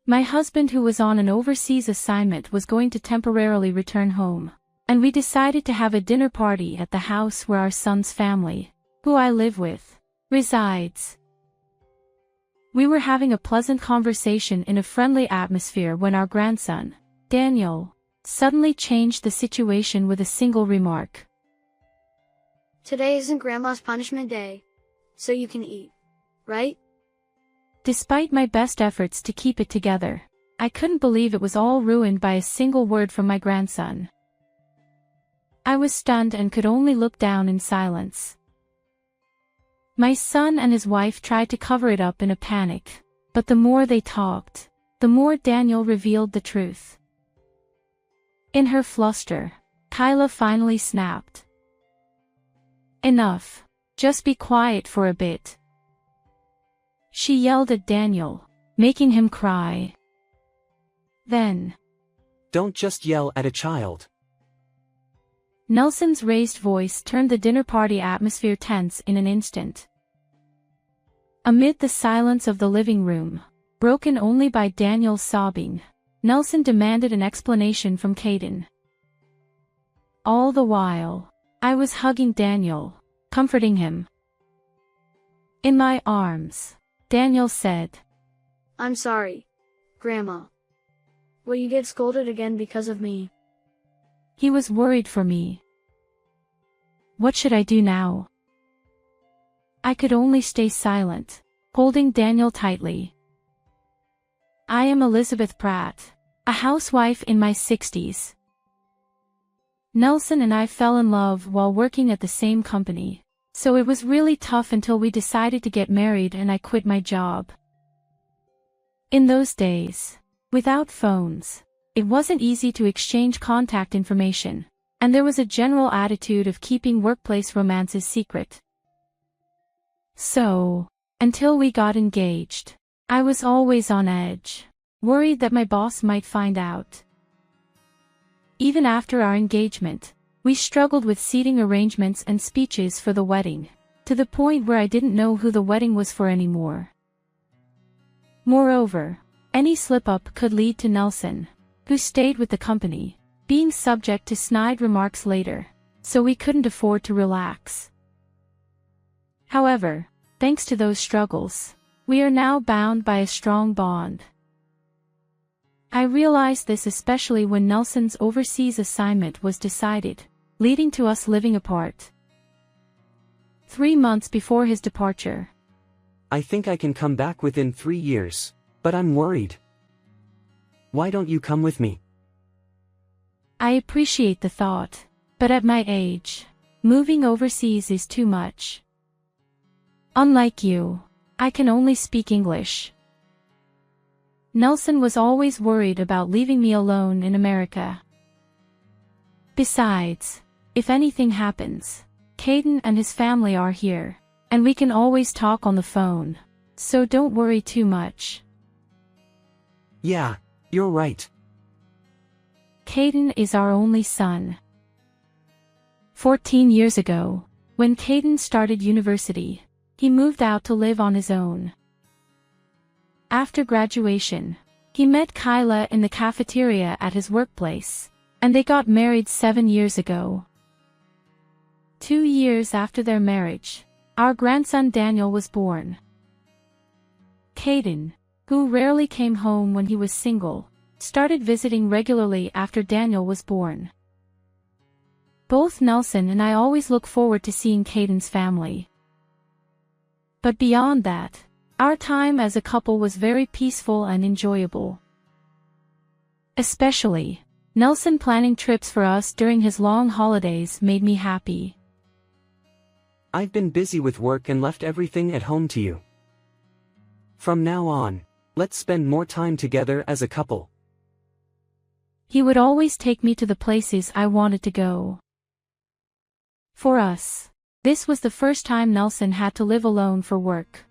My husband, who was on an overseas assignment, was going to temporarily return home, and we decided to have a dinner party at the house where our son's family, who I live with, resides. We were having a pleasant conversation in a friendly atmosphere when our grandson, Daniel, suddenly changed the situation with a single remark. Today isn't Grandma's punishment day, so you can eat, right? Despite my best efforts to keep it together, I couldn't believe it was all ruined by a single word from my grandson. I was stunned and could only look down in silence. My son and his wife tried to cover it up in a panic, but the more they talked, the more Daniel revealed the truth. In her fluster, Kyla finally snapped. Enough. Just be quiet for a bit. She yelled at Daniel, making him cry. Then, Don't just yell at a child. Nelson's raised voice turned the dinner party atmosphere tense in an instant. Amid the silence of the living room, broken only by Daniel's sobbing, Nelson demanded an explanation from Caden. All the while, I was hugging Daniel, comforting him. In my arms, Daniel said, I'm sorry, Grandma. Will you get scolded again because of me? He was worried for me. What should I do now? I could only stay silent, holding Daniel tightly. I am Elizabeth Pratt, a housewife in my 60s. Nelson and I fell in love while working at the same company, so it was really tough until we decided to get married and I quit my job. In those days, without phones, it wasn't easy to exchange contact information, and there was a general attitude of keeping workplace romances secret. So, until we got engaged, I was always on edge, worried that my boss might find out. Even after our engagement, we struggled with seating arrangements and speeches for the wedding, to the point where I didn't know who the wedding was for anymore. Moreover, any slip-up could lead to Nelson, who stayed with the company, being subject to snide remarks later, so we couldn't afford to relax. However, thanks to those struggles, we are now bound by a strong bond. I realized this especially when Nelson's overseas assignment was decided, leading to us living apart. 3 months before his departure. I think I can come back within 3 years, but I'm worried. Why don't you come with me? I appreciate the thought, but at my age, moving overseas is too much. Unlike you, I can only speak English. Nelson was always worried about leaving me alone in America. Besides, if anything happens, Caden and his family are here, and we can always talk on the phone, so don't worry too much. Yeah, you're right. Caden is our only son. 14 years ago, when Caden started university, he moved out to live on his own. After graduation, he met Kyla in the cafeteria at his workplace, and they got married 7 years ago. 2 years after their marriage, our grandson Daniel was born. Caden, who rarely came home when he was single, started visiting regularly after Daniel was born. Both Nelson and I always look forward to seeing Caden's family. But beyond that, our time as a couple was very peaceful and enjoyable. Especially, Nelson planning trips for us during his long holidays made me happy. I've been busy with work and left everything at home to you. From now on, let's spend more time together as a couple. He would always take me to the places I wanted to go. For us, this was the first time Nelson had to live alone for work.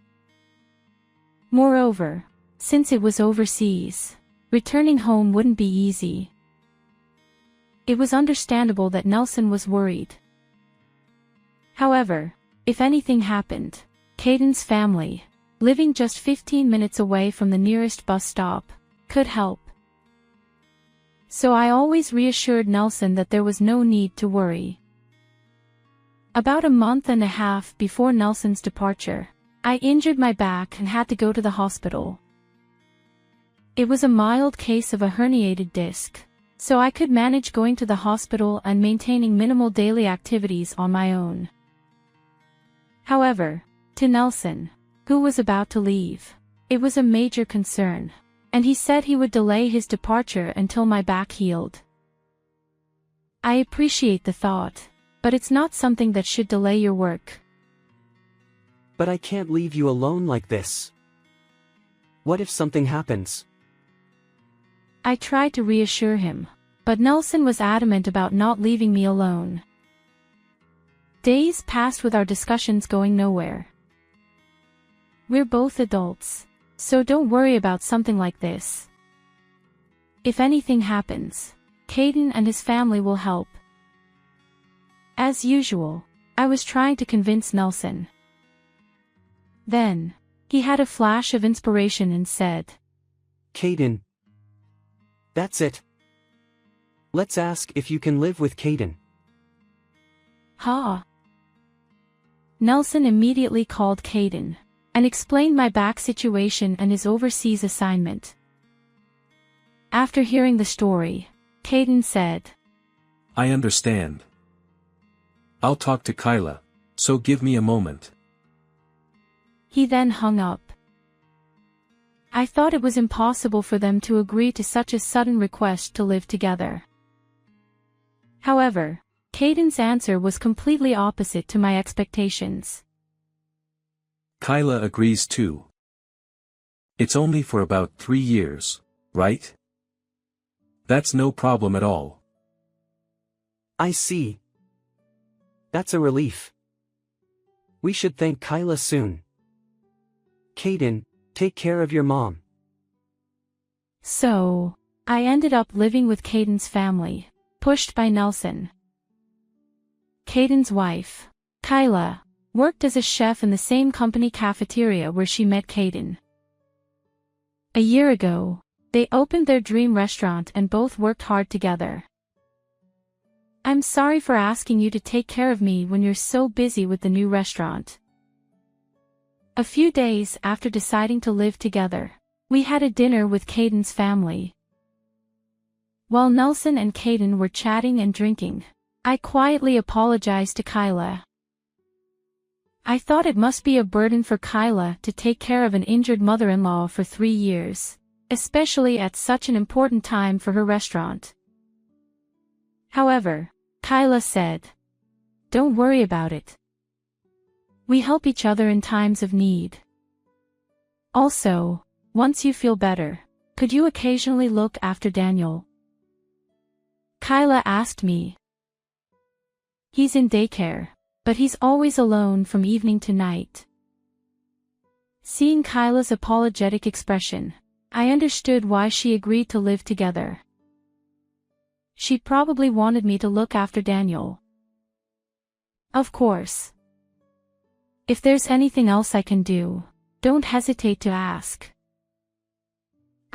Moreover, since it was overseas, returning home wouldn't be easy. It was understandable that Nelson was worried. However, if anything happened, Caden's family, living just 15 minutes away from the nearest bus stop, could help. So I always reassured Nelson that there was no need to worry. About a month and a half before Nelson's departure, I injured my back and had to go to the hospital. It was a mild case of a herniated disc, so I could manage going to the hospital and maintaining minimal daily activities on my own. However, to Nelson, who was about to leave, it was a major concern, and he said he would delay his departure until my back healed. I appreciate the thought, but it's not something that should delay your work. But I can't leave you alone like this. What if something happens? I tried to reassure him, but Nelson was adamant about not leaving me alone. Days passed with our discussions going nowhere. We're both adults, so don't worry about something like this. If anything happens, Caden and his family will help. As usual, I was trying to convince Nelson. Then, he had a flash of inspiration and said, Caden. That's it. Let's ask if you can live with Caden. Ha! Nelson immediately called Caden and explained my back situation and his overseas assignment. After hearing the story, Caden said, I understand. I'll talk to Kyla, so give me a moment. He then hung up. I thought it was impossible for them to agree to such a sudden request to live together. However, Caden's answer was completely opposite to my expectations. Kyla agrees too. It's only for about 3 years, right? That's no problem at all. I see. That's a relief. We should thank Kyla soon. Caden, take care of your mom. So, I ended up living with Caden's family, pushed by Nelson. Caden's wife, Kyla, worked as a chef in the same company cafeteria where she met Caden. A year ago, they opened their dream restaurant and both worked hard together. I'm sorry for asking you to take care of me when you're so busy with the new restaurant. A few days after deciding to live together, we had a dinner with Caden's family. While Nelson and Caden were chatting and drinking, I quietly apologized to Kyla. I thought it must be a burden for Kyla to take care of an injured mother-in-law for 3 years, especially at such an important time for her restaurant. However, Kyla said, "Don't worry about it. We help each other in times of need. Also, once you feel better, could you occasionally look after Daniel?" Kyla asked me. He's in daycare, but he's always alone from evening to night. Seeing Kyla's apologetic expression, I understood why she agreed to live together. She probably wanted me to look after Daniel. Of course. If there's anything else I can do, don't hesitate to ask.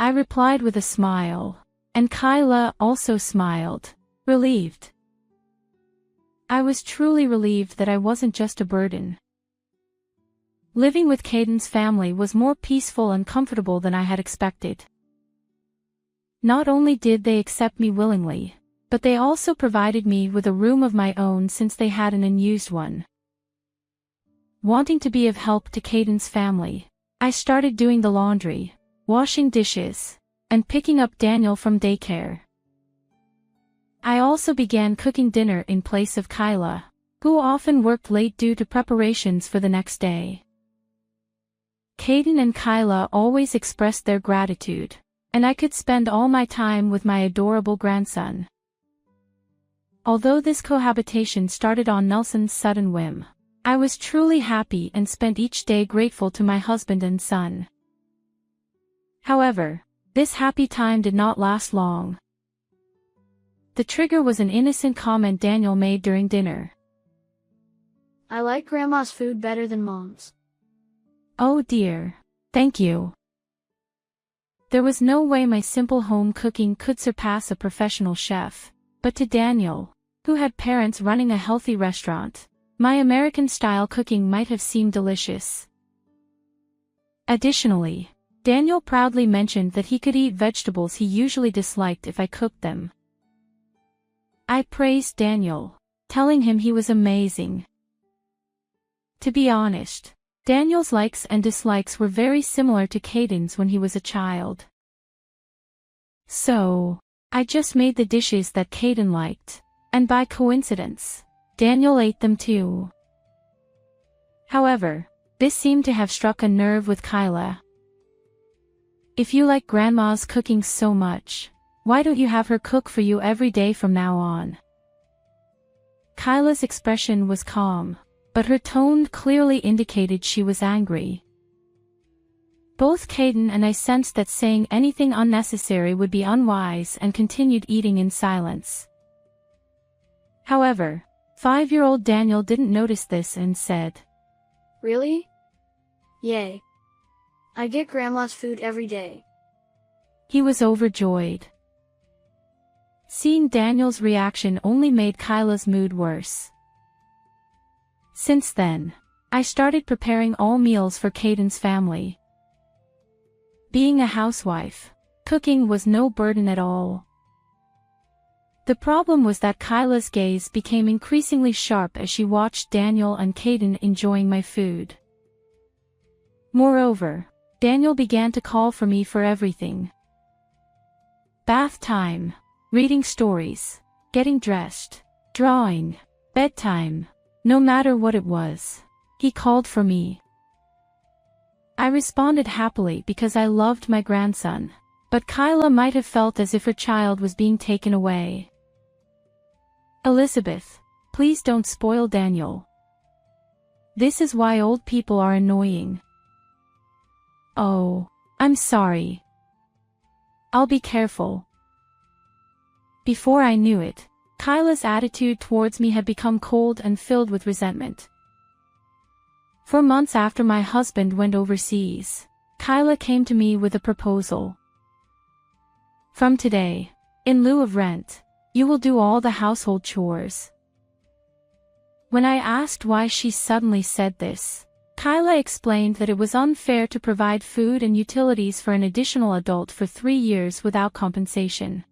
I replied with a smile, and Kyla also smiled, relieved. I was truly relieved that I wasn't just a burden. Living with Caden's family was more peaceful and comfortable than I had expected. Not only did they accept me willingly, but they also provided me with a room of my own since they had an unused one. Wanting to be of help to Caden's family, I started doing the laundry, washing dishes, and picking up Daniel from daycare. I also began cooking dinner in place of Kyla, who often worked late due to preparations for the next day. Caden and Kyla always expressed their gratitude, and I could spend all my time with my adorable grandson. Although this cohabitation started on Nelson's sudden whim, I was truly happy and spent each day grateful to my husband and son. However, this happy time did not last long. The trigger was an innocent comment Daniel made during dinner. I like Grandma's food better than Mom's. Oh dear. Thank you. There was no way my simple home cooking could surpass a professional chef. But to Daniel, who had parents running a healthy restaurant, my American-style cooking might have seemed delicious. Additionally, Daniel proudly mentioned that he could eat vegetables he usually disliked if I cooked them. I praised Daniel, telling him he was amazing. To be honest, Daniel's likes and dislikes were very similar to Caden's when he was a child. So, I just made the dishes that Caden liked, and by coincidence, Daniel ate them too. However, this seemed to have struck a nerve with Kyla. If you like Grandma's cooking so much, why don't you have her cook for you every day from now on? Kyla's expression was calm, but her tone clearly indicated she was angry. Both Caden and I sensed that saying anything unnecessary would be unwise and continued eating in silence. However, 5-year-old Daniel didn't notice this and said, Really? Yay. I get Grandma's food every day. He was overjoyed. Seeing Daniel's reaction only made Kyla's mood worse. Since then, I started preparing all meals for Caden's family. Being a housewife, cooking was no burden at all. The problem was that Kyla's gaze became increasingly sharp as she watched Daniel and Caden enjoying my food. Moreover, Daniel began to call for me for everything. Bath time, reading stories, getting dressed, drawing, bedtime, no matter what it was, he called for me. I responded happily because I loved my grandson, but Kyla might have felt as if her child was being taken away. Elizabeth, please don't spoil Daniel. This is why old people are annoying. Oh, I'm sorry. I'll be careful. Before I knew it, Kyla's attitude towards me had become cold and filled with resentment. For months after my husband went overseas, Kyla came to me with a proposal. From today, in lieu of rent, you will do all the household chores. When I asked why she suddenly said this, Kyla explained that it was unfair to provide food and utilities for an additional adult for 3 years without compensation.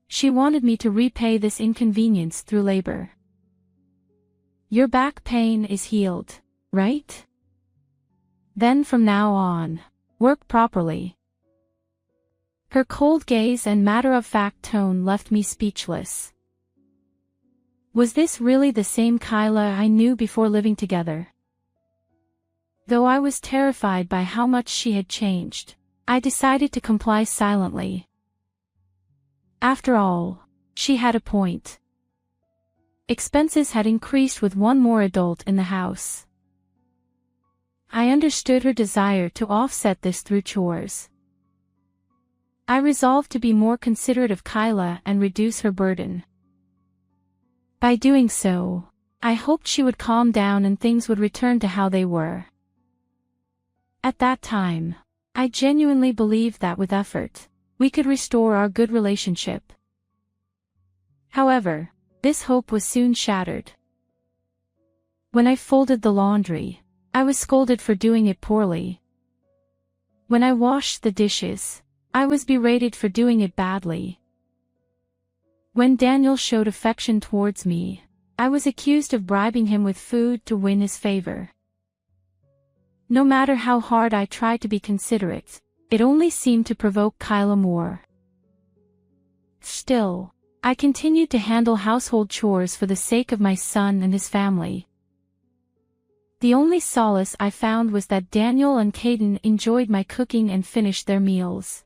She wanted me to repay this inconvenience through labor. Your back pain is healed, right? Then from now on, work properly. Her cold gaze and matter-of-fact tone left me speechless. Was this really the same Kyla I knew before living together? Though I was terrified by how much she had changed, I decided to comply silently. After all, she had a point. Expenses had increased with one more adult in the house. I understood her desire to offset this through chores. I resolved to be more considerate of Kyla and reduce her burden. By doing so, I hoped she would calm down and things would return to how they were. At that time, I genuinely believed that with effort, we could restore our good relationship. However, this hope was soon shattered. When I folded the laundry, I was scolded for doing it poorly. When I washed the dishes, I was berated for doing it badly. When Daniel showed affection towards me, I was accused of bribing him with food to win his favor. No matter how hard I tried to be considerate, it only seemed to provoke Kyla more. Still, I continued to handle household chores for the sake of my son and his family. The only solace I found was that Daniel and Caden enjoyed my cooking and finished their meals.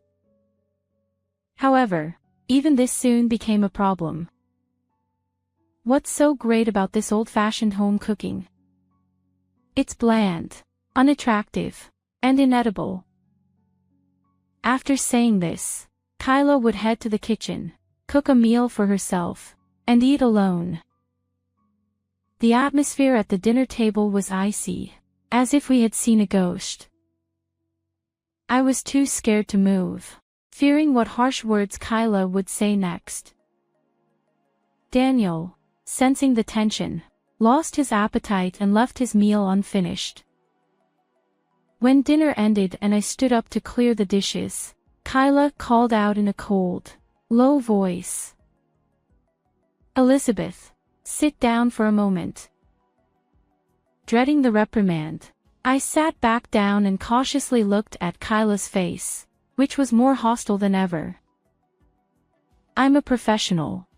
However, even this soon became a problem. What's so great about this old-fashioned home cooking? It's bland, unattractive, and inedible. After saying this, Kyla would head to the kitchen, cook a meal for herself, and eat alone. The atmosphere at the dinner table was icy, as if we had seen a ghost. I was too scared to move, fearing what harsh words Kyla would say next. Daniel, sensing the tension, lost his appetite and left his meal unfinished. When dinner ended and I stood up to clear the dishes, Kyla called out in a cold, low voice. "Elizabeth, sit down for a moment." Dreading the reprimand, I sat back down and cautiously looked at Kyla's face, which was more hostile than ever. "I'm a professional.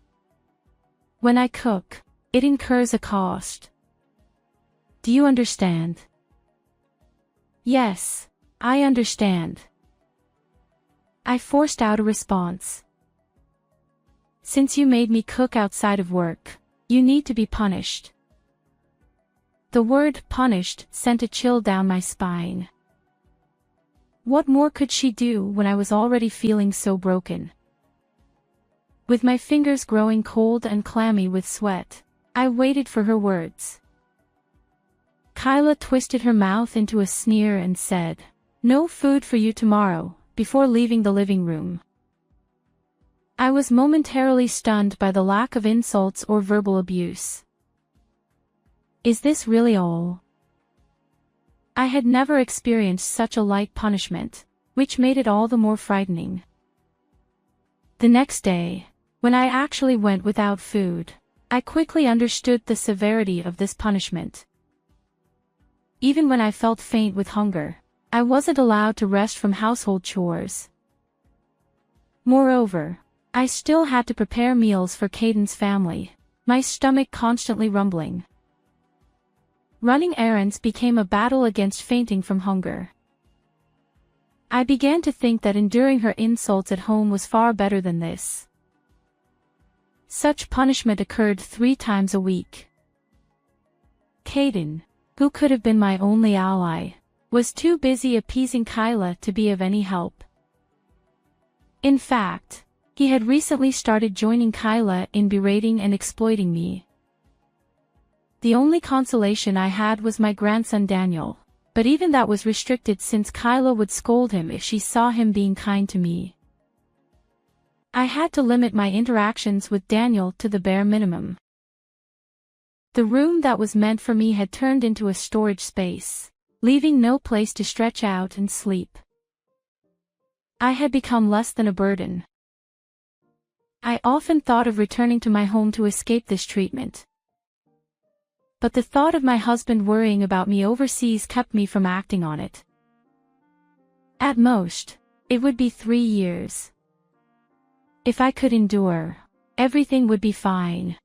When I cook, it incurs a cost. Do you understand?" "Yes, I understand." I forced out a response. "Since you made me cook outside of work, you need to be punished." The word punished sent a chill down my spine. What more could she do when I was already feeling so broken? With my fingers growing cold and clammy with sweat, I waited for her words. Kyla twisted her mouth into a sneer and said, "No food for you tomorrow," before leaving the living room. I was momentarily stunned by the lack of insults or verbal abuse. Is this really all? I had never experienced such a light punishment, which made it all the more frightening. The next day, when I actually went without food, I quickly understood the severity of this punishment. Even when I felt faint with hunger, I wasn't allowed to rest from household chores. Moreover, I still had to prepare meals for Caden's family, my stomach constantly rumbling. Running errands became a battle against fainting from hunger. I began to think that enduring her insults at home was far better than this. Such punishment occurred 3 times a week. Caden, who could have been my only ally, was too busy appeasing Kyla to be of any help. In fact, he had recently started joining Kyla in berating and exploiting me. The only consolation I had was my grandson Daniel, but even that was restricted since Kyla would scold him if she saw him being kind to me. I had to limit my interactions with Daniel to the bare minimum. The room that was meant for me had turned into a storage space, leaving no place to stretch out and sleep. I had become less than a burden. I often thought of returning to my home to escape this treatment. But the thought of my husband worrying about me overseas kept me from acting on it. At most, it would be 3 years. If I could endure, everything would be fine.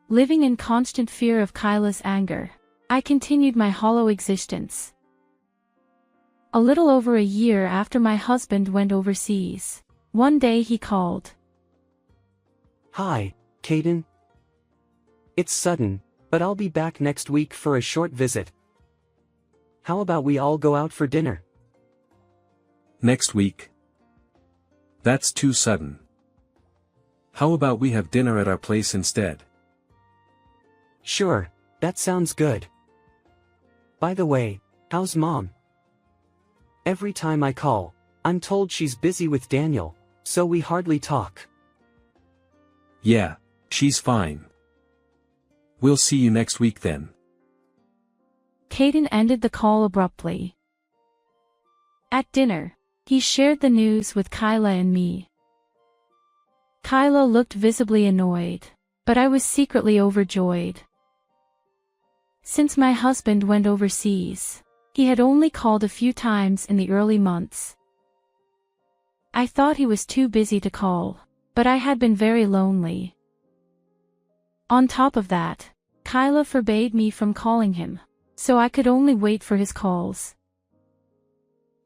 Living in constant fear of Kyla's anger, I continued my hollow existence. A little over a year after my husband went overseas, one day he called. "Hi, Caden. It's sudden, but I'll be back next week for a short visit. How about we all go out for dinner?" Next week? That's too sudden. How about we have dinner at our place instead? Sure, that sounds good. By the way, how's Mom? Every time I call, I'm told she's busy with Daniel, so we hardly talk. Yeah, she's fine. We'll see you next week then. Caden ended the call abruptly. At dinner, he shared the news with Kyla and me. Kyla looked visibly annoyed, but I was secretly overjoyed. Since my husband went overseas, he had only called a few times in the early months. I thought he was too busy to call, but I had been very lonely. On top of that, Kyla forbade me from calling him, so I could only wait for his calls.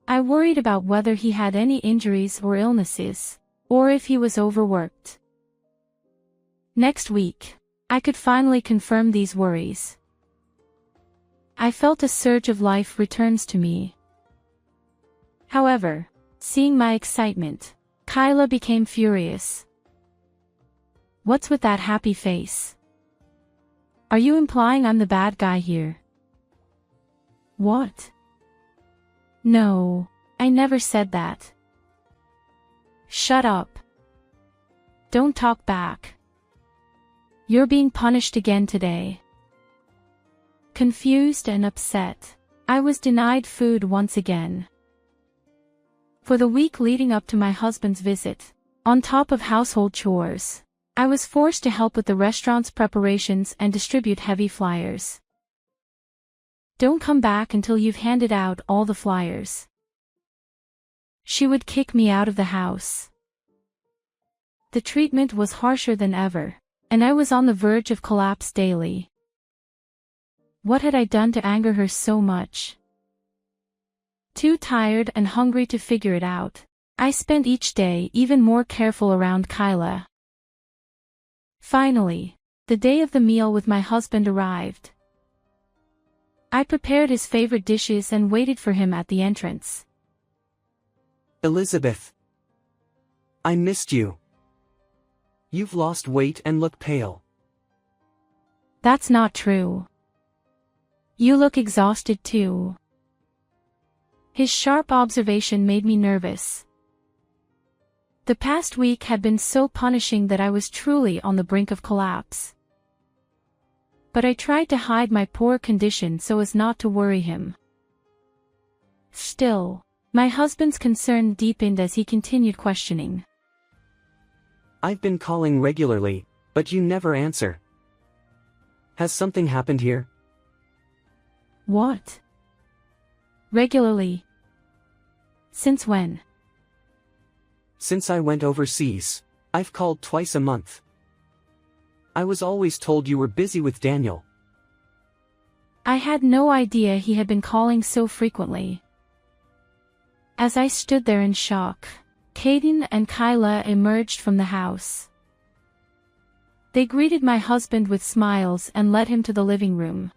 I worried about whether he had any injuries or illnesses, or if he was overworked. Next week, I could finally confirm these worries. I felt a surge of life returns to me. However, seeing my excitement, Kyla became furious. What's with that happy face? Are you implying I'm the bad guy here? What? No, I never said that. Shut up. Don't talk back. You're being punished again today. Confused and upset, I was denied food once again. For the week leading up to my husband's visit, on top of household chores, I was forced to help with the restaurant's preparations and distribute heavy flyers. Don't come back until you've handed out all the flyers. She would kick me out of the house. The treatment was harsher than ever, and I was on the verge of collapse daily. What had I done to anger her so much? Too tired and hungry to figure it out, I spent each day even more careful around Kyla. Finally, the day of the meal with my husband arrived. I prepared his favorite dishes and waited for him at the entrance. Elizabeth. I missed you. You've lost weight and look pale. That's not true. You look exhausted too. His sharp observation made me nervous. The past week had been so punishing that I was truly on the brink of collapse. But I tried to hide my poor condition so as not to worry him. Still, my husband's concern deepened as he continued questioning. I've been calling regularly, but you never answer. Has something happened here? What? Regularly? Since when? Since I went overseas, I've called twice a month. I was always told you were busy with Daniel. I had no idea he had been calling so frequently. As I stood there in shock, Caden and Kyla emerged from the house. They greeted my husband with smiles and led him to the living room.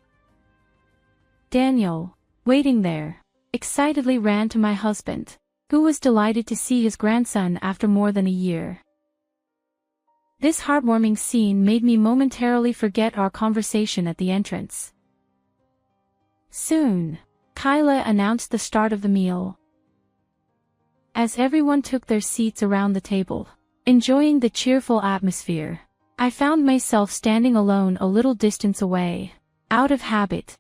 Daniel, waiting there, excitedly ran to my husband, who was delighted to see his grandson after more than a year. This heartwarming scene made me momentarily forget our conversation at the entrance. Soon, Kyla announced the start of the meal. As everyone took their seats around the table, enjoying the cheerful atmosphere, I found myself standing alone a little distance away, out of habit.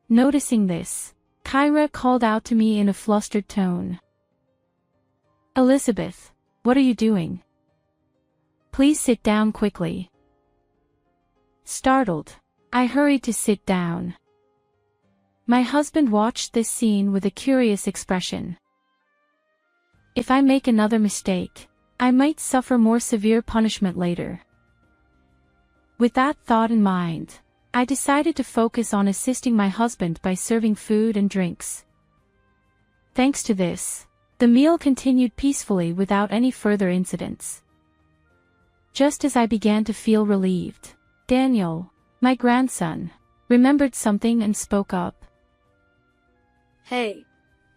Noticing this, Kyra called out to me in a flustered tone. Elizabeth, what are you doing? Please sit down quickly. Startled, I hurried to sit down. My husband watched this scene with a curious expression. If I make another mistake, I might suffer more severe punishment later. With that thought in mind, I decided to focus on assisting my husband by serving food and drinks. Thanks to this, the meal continued peacefully without any further incidents. Just as I began to feel relieved, Daniel, my grandson, remembered something and spoke up. Hey,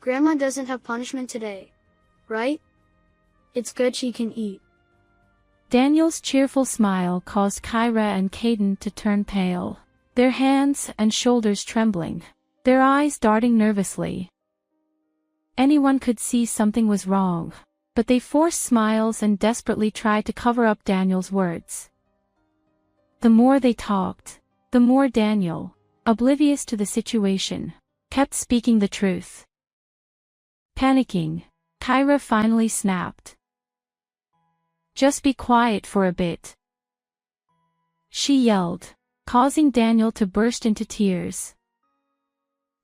Grandma doesn't have punishment today, right? It's good she can eat. Daniel's cheerful smile caused Kyra and Caden to turn pale, their hands and shoulders trembling, their eyes darting nervously. Anyone could see something was wrong, but they forced smiles and desperately tried to cover up Daniel's words. The more they talked, the more Daniel, oblivious to the situation, kept speaking the truth. Panicking, Kyra finally snapped. Just be quiet for a bit. She yelled, causing Daniel to burst into tears.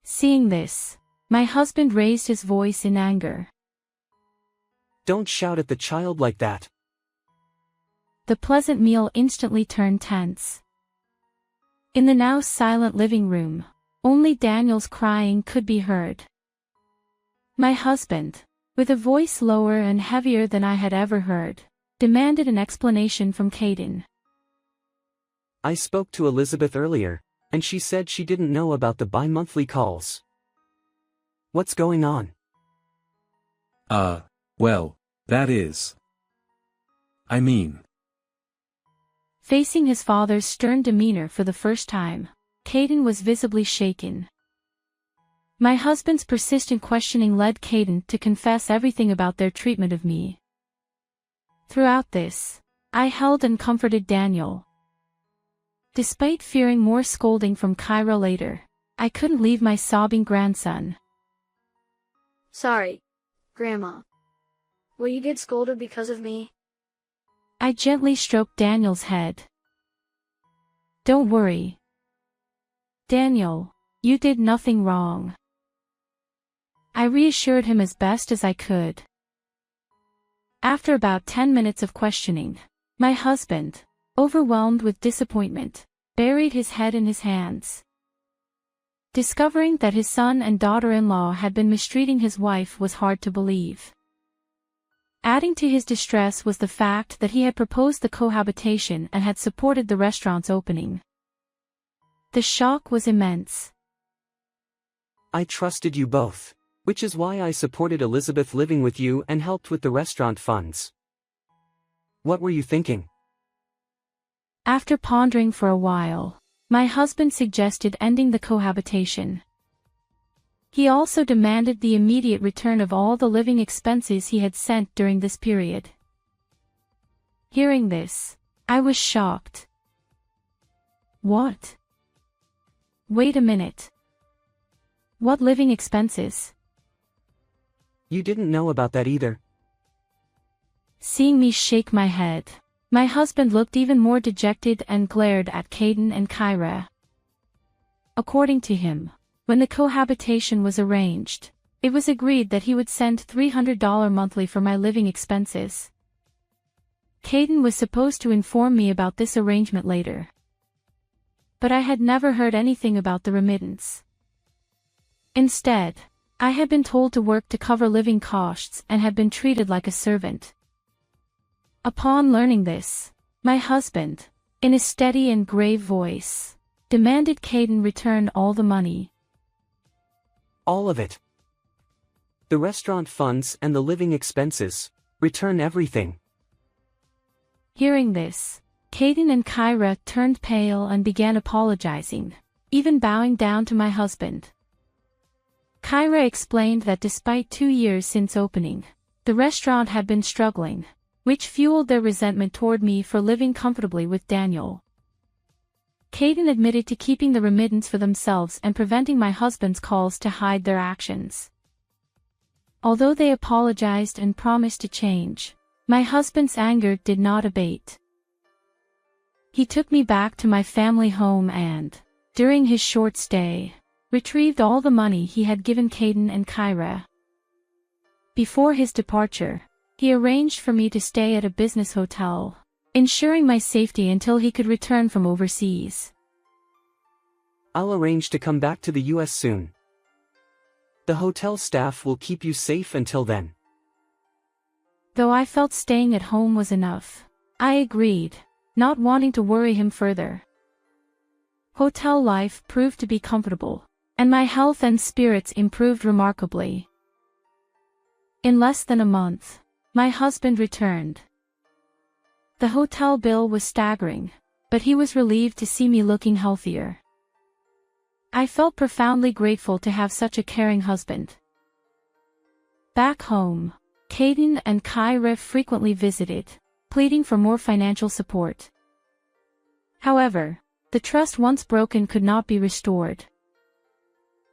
Seeing this, my husband raised his voice in anger. Don't shout at the child like that. The pleasant meal instantly turned tense. In the now silent living room, only Daniel's crying could be heard. My husband, with a voice lower and heavier than I had ever heard, demanded an explanation from Caden. I spoke to Elizabeth earlier, and she said she didn't know about the bi-monthly calls. What's going on? Well, that is. I mean. Facing his father's stern demeanor for the first time, Caden was visibly shaken. My husband's persistent questioning led Caden to confess everything about their treatment of me. Throughout this, I held and comforted Daniel. Despite fearing more scolding from Kyra later, I couldn't leave my sobbing grandson. Sorry, Grandma. Will you get scolded because of me? I gently stroked Daniel's head. Don't worry. Daniel, you did nothing wrong. I reassured him as best as I could. After about 10 minutes of questioning, my husband, overwhelmed with disappointment, buried his head in his hands. Discovering that his son and daughter-in-law had been mistreating his wife was hard to believe. Adding to his distress was the fact that he had proposed the cohabitation and had supported the restaurant's opening. The shock was immense. I trusted you both, which is why I supported Elizabeth living with you and helped with the restaurant funds. What were you thinking? After pondering for a while, my husband suggested ending the cohabitation. He also demanded the immediate return of all the living expenses he had sent during this period. Hearing this, I was shocked. What? Wait a minute. What living expenses? You didn't know about that either. Seeing me shake my head, my husband looked even more dejected and glared at Caden and Kyra. According to him, when the cohabitation was arranged, it was agreed that he would send $300 monthly for my living expenses. Caden was supposed to inform me about this arrangement later. But I had never heard anything about the remittance. Instead, I had been told to work to cover living costs and had been treated like a servant. Upon learning this, my husband, in a steady and grave voice, demanded Caden return all the money. All of it. The restaurant funds and the living expenses. Return everything. Hearing this, Caden and Kyra turned pale and began apologizing, even bowing down to my husband. Kyra explained that despite 2 years since opening, the restaurant had been struggling, which fueled their resentment toward me for living comfortably with Daniel. Caden admitted to keeping the remittance for themselves and preventing my husband's calls to hide their actions. Although they apologized and promised to change, my husband's anger did not abate. He took me back to my family home and, during his short stay, retrieved all the money he had given Caden and Kyra. Before his departure, he arranged for me to stay at a business hotel, ensuring my safety until he could return from overseas. I'll arrange to come back to the US soon. The hotel staff will keep you safe until then. Though I felt staying at home was enough, I agreed, not wanting to worry him further. Hotel life proved to be comfortable, and my health and spirits improved remarkably. In less than a month, my husband returned. The hotel bill was staggering, but he was relieved to see me looking healthier. I felt profoundly grateful to have such a caring husband. Back home, Caden and Kyra frequently visited, pleading for more financial support. However, the trust once broken could not be restored.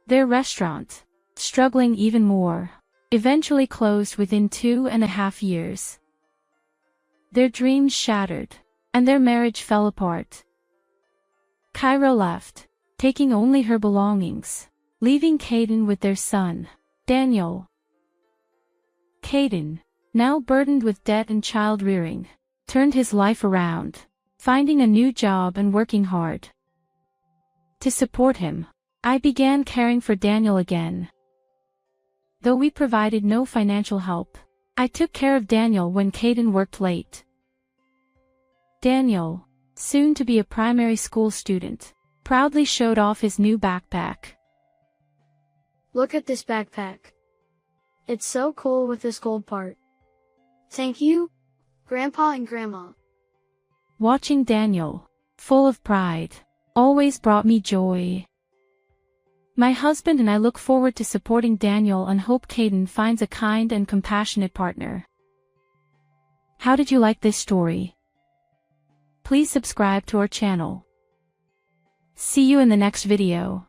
Their restaurant, struggling even more, eventually closed within 2.5 years. Their dreams shattered, and their marriage fell apart. Kyra left, taking only her belongings, leaving Caden with their son, Daniel. Caden, now burdened with debt and child-rearing, turned his life around, finding a new job and working hard. To support him, I began caring for Daniel again. Though we provided no financial help, I took care of Daniel when Caden worked late. Daniel, soon to be a primary school student, proudly showed off his new backpack. Look at this backpack. It's so cool with this gold part. Thank you, Grandpa and Grandma. Watching Daniel, full of pride, always brought me joy. My husband and I look forward to supporting Daniel and hope Caden finds a kind and compassionate partner. How did you like this story? Please subscribe to our channel. See you in the next video.